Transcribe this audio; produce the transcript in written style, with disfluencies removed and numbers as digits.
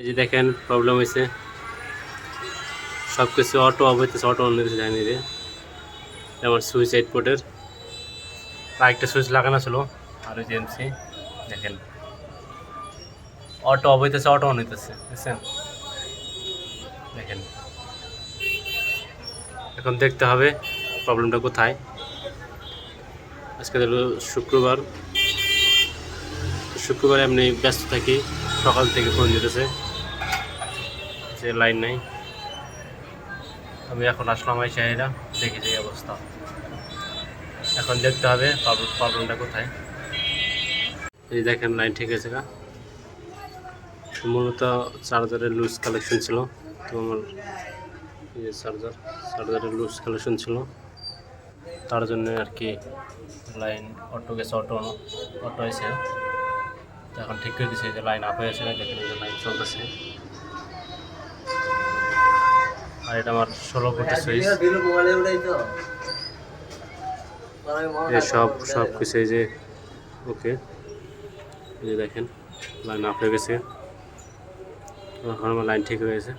এই যে দেখেন প্রবলেম হয়েছে, সব কিছু অটো অফ হইতেছে, অটো অন হইতেছে জানি রে। আমার সুইচ আউট পোর্টের আরেকটা সুইচ লাগানো ছিল আর ওই এমসি দেখেন অটো অফ হইতেছে, অটো অন হইতেছে, বুঝছেন? দেখেন এখন দেখতে হবে প্রবলেমটা কোথায়। আজকে হলো শুক্রবার, শুক্রবার এমনি ব্যস্ত থাকি, সকাল থেকে ফোন দিতেছে যে লাইন নাই। আমি এখন আসলাম আইসাইরা দেখি যে অবস্থা। এখন দেখতে হবে প্রবলেমটা কোথায়। এই দেখেন লাইন ঠিক আছে গা। মূলত চার্জারের লুজ কালেকশন ছিল, তো আমার এই যে চার্জারের লুজ কালেকশন ছিল, তার জন্য আর কি লাইন অটো গেছে, অটো এসে তো এখন ঠিক করে দিচ্ছে যে লাইন আপ হয়ে আছে, দেখেন যে লাইন চলতেছে। আর এটা আমার 16 ভোল্টের সুইচ। এই সব কিছু এই যে ওকে, এই যে দেখেন লাইন আপ হয়ে গেছে, এখন আমার লাইন ঠিক হয়ে গেছে।